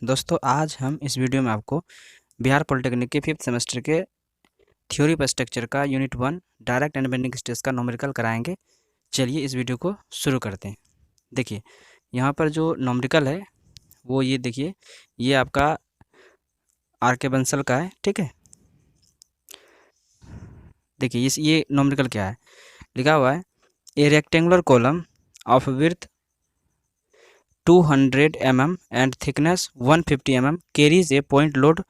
दोस्तों आज हम इस वीडियो में आपको बिहार पॉलिटेक्निक के 5th सेमेस्टर के थ्योरी ऑफ स्ट्रक्चर का unit 1 direct and bending stress का न्यूमेरिकल कराएंगे। चलिए इस वीडियो को शुरू करते हैं। देखिए यहाँ पर जो न्यूमेरिकल है वो ये देखिए, ये आपका आर के बंसल का है। ठीक है, देखिए ये न्यूमेरिकल क्या है, लिखा हुआ है ए rectangular column of width 200 mm and thickness 150 mm carries a point load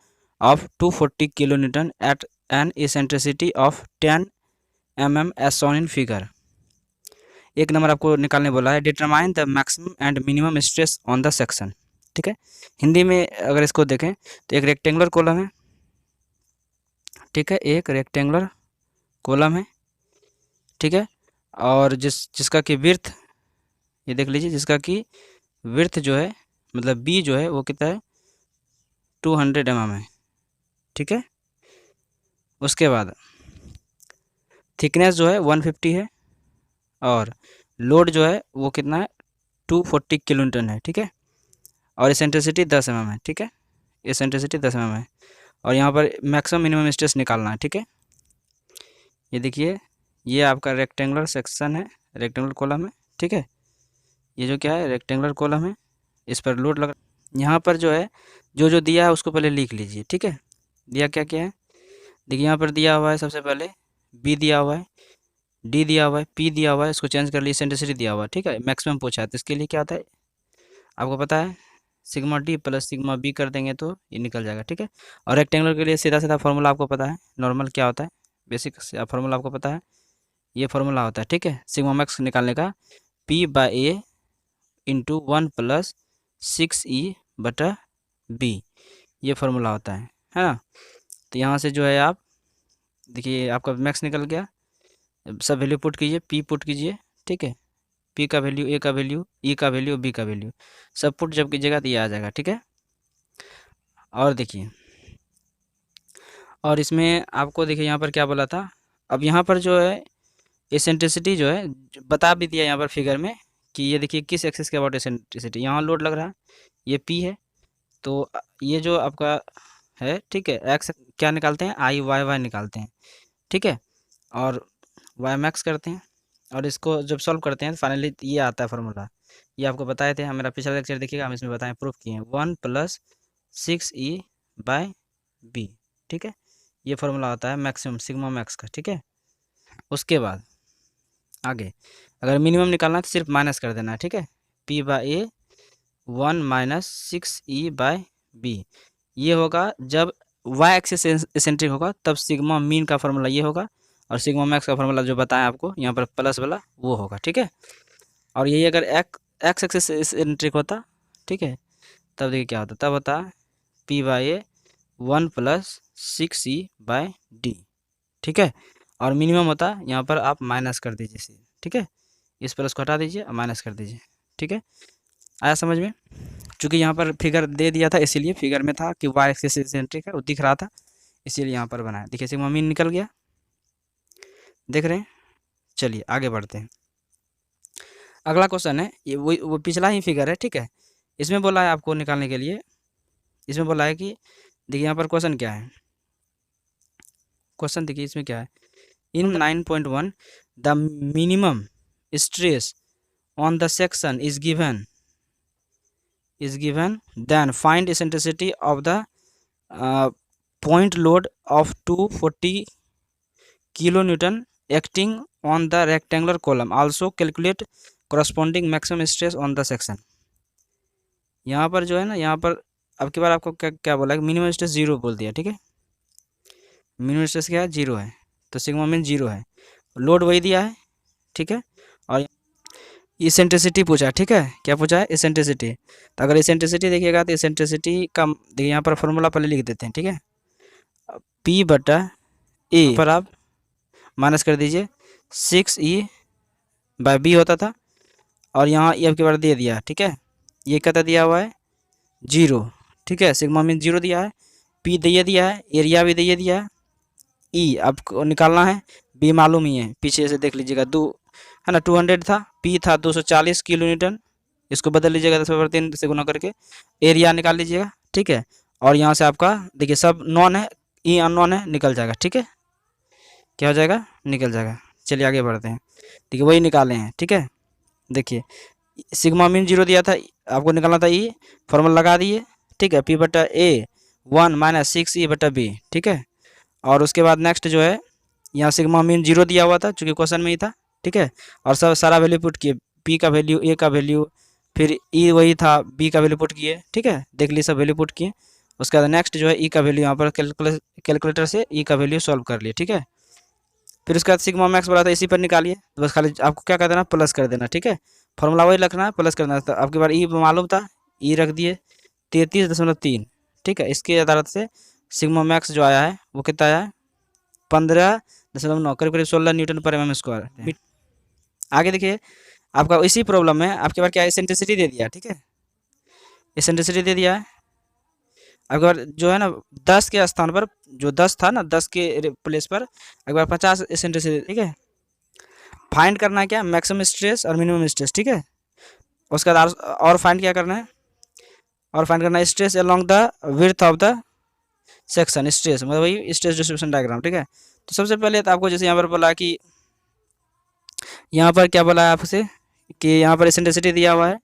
of 240 kN at an eccentricity of 10 mm as shown in figure। एक नंबर आपको निकालने बोला है, determine the maximum and minimum stress on the section. ठीक है, हिंदी में अगर इसको देखें तो एक रेक्टेंगुलर कॉलम है। ठीक है, एक रेक्टेंगुलर कॉलम है। ठीक है, और जिसका कि विड्थ, ये देख लीजिए, जिसका कि विड्थ जो है मतलब बी जो है वो कितना है 200 mm है। ठीक है, उसके बाद थिकनेस जो है 150 है और लोड जो है वो कितना है 240 किलोन्यूटन है। ठीक है, और एसेंट्रिसिटी 10 mm है। ठीक है, एसेंट्रिसिटी 10 mm है और यहाँ पर मैक्सिमम मिनिमम स्ट्रेस निकालना है। ठीक है, ये देखिए, ये आपका रेक्टेंगुलर सेक्शन है, रेक्टेंगुलर कॉलम है। ठीक है, ये जो क्या है रेक्टेंगुलर कॉलम है, इस पर लोड लग, यहाँ पर जो है जो दिया है उसको पहले लिख लीजिए। ठीक है, दिया क्या क्या है, देखिए यहाँ पर दिया हुआ है सबसे पहले बी दिया हुआ है, डी दिया हुआ है, पी दिया हुआ है, इसको चेंज कर लीजिए, एसेंट्रिसिटी दिया हुआ है। ठीक है, मैक्सिमम पूछा है तो इसके लिए क्या आता है आपको पता है, sigma D plus sigma B कर देंगे तो ये निकल जाएगा। ठीक है, और रेक्टेंगुलर के लिए सीधा सीधा फार्मूला आपको पता है, नॉर्मल क्या होता है, बेसिक फार्मूला आपको पता है, ये फार्मूला होता है। ठीक है, सिग्मा मैक्स निकालने का P by A into 1 plus 6E/B, ये फार्मूला होता है ना। तो यहाँ से जो है आप देखिए आपका मैक्स निकल गया, सब वैल्यू पुट कीजिए, पी पुट कीजिए। ठीक है, पी का वैल्यू, ए का वैल्यू, ई का वैल्यू, बी का वैल्यू, सब पुट जब कीजिएगा तो ये आ जाएगा। ठीक है, और देखिए, और इसमें आपको देखिए यहाँ पर क्या बोला था, अब यहाँ पर जो है एसेंट्रिसिटी जो है बता भी दिया यहाँ पर फिगर में कि ये देखिए किस एक्सिस के अबाउट एसेंट्रिसिटी, यहाँ लोड लग रहा है, ये पी है, तो ये जो आपका है, ठीक है, एक्स क्या निकालते हैं, आई वाई वाई निकालते हैं। ठीक है, और वाई मैक्स करते हैं और इसको जब सॉल्व करते हैं तो फाइनली ये आता है फार्मूला, ये आपको बताए थे, हमारा पिछला लेक्चर देखिएगा, हम इसमें बताएं प्रूफ किए हैं 1 प्लस 6E/B। ठीक है, ये फार्मूला होता है मैक्सिमम सिग्मा मैक्स का। ठीक है, उसके बाद आगे अगर मिनिमम निकालना है तो सिर्फ माइनस कर देना है। ठीक है, P/A 1 माइनस 6E/B, ये होगा जब वाई एक्सिस एसेंट्रिक होगा तब सिग्मा मीन का फार्मूला ये होगा और सिग्मा मैक्स का फार्मूला जो बताया आपको यहाँ पर प्लस वाला वो होगा। ठीक है, और यही अगर एक्स एक्सिस एसेंट्रिक होता, ठीक है, तब देखिए क्या होता, तब होता P/A 1 प्लस 6E/D। ठीक है, और मिनिमम होता यहाँ पर आप माइनस कर दीजिए। ठीक है, इस प्लस को हटा दीजिए और माइनस कर दीजिए। ठीक है, आया समझ में, चूँकि यहाँ पर फिगर दे दिया था इसीलिए, फिगर में था कि वाई एक्सिस एसेंट्रिक है वो दिख रहा था इसीलिए यहाँ पर बनाया। देखिए सिग्मा मीन निकल गया, देख रहे हैं। चलिए आगे बढ़ते हैं, अगला क्वेश्चन है, ये वो पिछला ही फिगर है। ठीक है, इसमें बोला है आपको निकालने के लिए, इसमें बोला है कि देखिए यहाँ पर क्वेश्चन क्या है, क्वेश्चन देखिए इसमें क्या है, इन 9.1 the minimum stress on the section is given then find eccentricity of the point load of 240 kilonewton acting on the rectangular column, also calculate corresponding maximum stress on the section। यहाँ पर जो है ना, यहाँ पर अब की बार आपको क्या क्या बोला है, मिनिमम स्ट्रेस 0 बोल दिया। ठीक है, मिनिमम स्ट्रेस क्या है 0 है, तो सिग्मा मीन 0 है, लोड वही दिया है। ठीक है, और इसेंट्रिसिटी पूछा है। ठीक है, क्या पूछा है, इसेंट्रिसिटी, तो अगर इसेंट्रिसिटी देखिएगा तो इसेंट्रिसिटी का देखिए यहाँ पर फॉर्मूला पहले लिख देते हैं। ठीक है, P/A पर आप माइनस कर दीजिए, 6E/B होता था और यहाँ ये अब की बार दे दिया। ठीक है, ये कहता दिया हुआ है 0। ठीक है, सिग्मा मीन 0 दिया है, P दे दिया है, एरिया भी दे दिया है, E आपको निकालना है, B मालूम ही है, पीछे से देख लीजिएगा, 2 है ना, 200 था, P था 240 किलो न्यूटन, इसको बदल लीजिएगा 10/3 से गुना करके, एरिया निकाल लीजिएगा। ठीक है। और यहाँ से आपका देखिए सब नॉन है, ई अननोन है, निकल जाएगा, ठीक है। क्या हो जाएगा? निकल जाएगा। चलिए आगे बढ़ते हैं। ठीक है, वही निकाले हैं, ठीक है। देखिए सिग्मा मीन 0 दिया था, आपको निकालना था ई, फॉर्मूला लगा दिए, ठीक है। पी बटा ए 1 माइनस 6 ई बटा बी, ठीक है। और उसके बाद नेक्स्ट जो है, यहाँ सिग्मा मीन 0 दिया हुआ था चूँकि क्वेश्चन में ही था, ठीक है। और सब सारा वैल्यू पुट किए, पी का वैल्यू, ए का वैल्यू, फिर ई वही था, बी का वैल्यू पुट किए, ठीक है। देख लीजिए सब वैल्यू पुट किए। उसके बाद नेक्स्ट जो है ई का वैल्यू यहाँ पर कैलकुलेटर से ई का वैल्यू सॉल्व कर लिए, ठीक है। फिर उसके बाद सिग्मा मैक्स बोला था इसी पर निकालिए, तो बस खाली आपको क्या कर देना, प्लस कर देना, ठीक है। फॉर्मूला वही रखना है, प्लस करना है। तो आपके बार ई मालूम था, ई रख दिए 33.3, ठीक है। इसके आधार से सिग्मा मैक्स जो आया है वो कितना आया है, 15.9, करीब करीब 16 न्यूटन पर mm स्क्वायर। आगे देखिए आपका इसी प्रॉब्लम में आपके बार क्या एसेंट्रिसिटी दे दिया, ठीक है। एसेंट्रिसिटी दे दिया है आपके बार जो है ना, 10 के स्थान पर, जो 10 था ना, 10 के प्लेस पर एक बार 50 एसेंट्रिसिटी, ठीक है। फाइंड करना है क्या, मैक्सिमम स्ट्रेस और मिनिमम स्ट्रेस, ठीक है। उसके बाद और फाइंड क्या करना है, और फाइंड करना है stress along the width of the section, stress मतलब वही स्ट्रेस डिस्ट्रीब्यूशन डायग्राम, ठीक है। तो सबसे पहले तो आपको जैसे यहाँ पर बोला कि, यहाँ पर क्या बोला है आपसे कि यहाँ पर एसेंट्रिसिटी दिया हुआ है,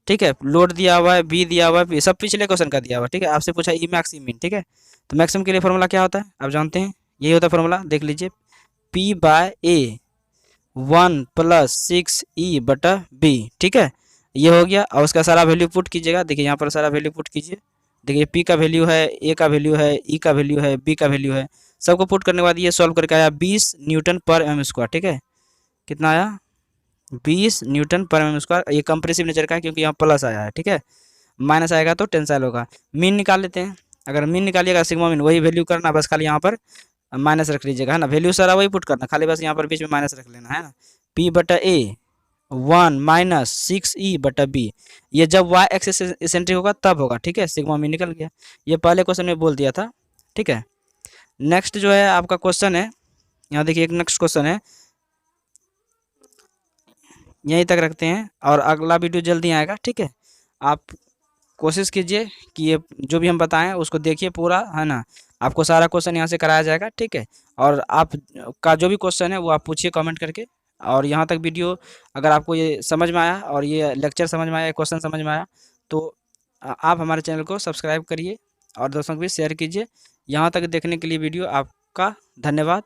ठीक है। लोड दिया हुआ है, बी दिया हुआ है, सब पिछले क्वेश्चन का दिया हुआ है, ठीक है। आपसे पूछा ई मैक्स ई मीन, ठीक है। तो मैक्सिमम के लिए फॉर्मूला क्या होता है आप जानते हैं, यही होता है फॉर्मूला, देख लीजिए, पी बाय ए 1 + 6 ई बटा बी, ठीक है। ये हो गया। और उसका सारा वैल्यू पुट कीजिएगा, देखिए यहाँ पर सारा वैल्यू पुट कीजिए। देखिए पी का वैल्यू है, ए का वैल्यू है, ई का वैल्यू है, बी का वैल्यू है, सबको पुट करने के बाद ये सॉल्व करके आया 20 न्यूटन पर एम स्क्वायर, ठीक है। कितना आया, 20 न्यूटन पर एम स्क्वायर। ये कंप्रेसिव नेचर का है क्योंकि यहाँ प्लस आया है, ठीक है। माइनस आएगा तो टेंसाइल होगा। मीन निकाल लेते हैं। अगर मीन निकालिएगा सिग्मा मीन वही वैल्यू करना, बस खाली यहाँ पर माइनस रख लीजिएगा, है ना। वैल्यू सारा वही पुट करना, खाली बस यहाँ पर बीच में माइनस रख लेना, है ना। पी बटा ए 1 माइनस 6 ई बटा बी, ये जब वाई एक्सिस एसेंट्रिक होगा तब होगा, ठीक है। सिग्मा मीन निकल गया, ये पहले क्वेश्चन में बोल दिया था, ठीक है। नेक्स्ट जो है आपका क्वेश्चन है, यहाँ देखिए एक नेक्स्ट क्वेश्चन है, यहीं तक रखते हैं और अगला वीडियो जल्दी आएगा, ठीक है। आप कोशिश कीजिए कि ये जो भी हम बताएं उसको देखिए पूरा, है ना। आपको सारा क्वेश्चन यहाँ से कराया जाएगा, ठीक है। और आप का जो भी क्वेश्चन है वो आप पूछिए कमेंट करके। और यहाँ तक वीडियो अगर आपको ये समझ में आया और ये लेक्चर समझ में आया, क्वेश्चन समझ में आया, तो आप हमारे चैनल को सब्सक्राइब करिए और दोस्तों को भी शेयर कीजिए। यहाँ तक देखने के लिए वीडियो आपका धन्यवाद।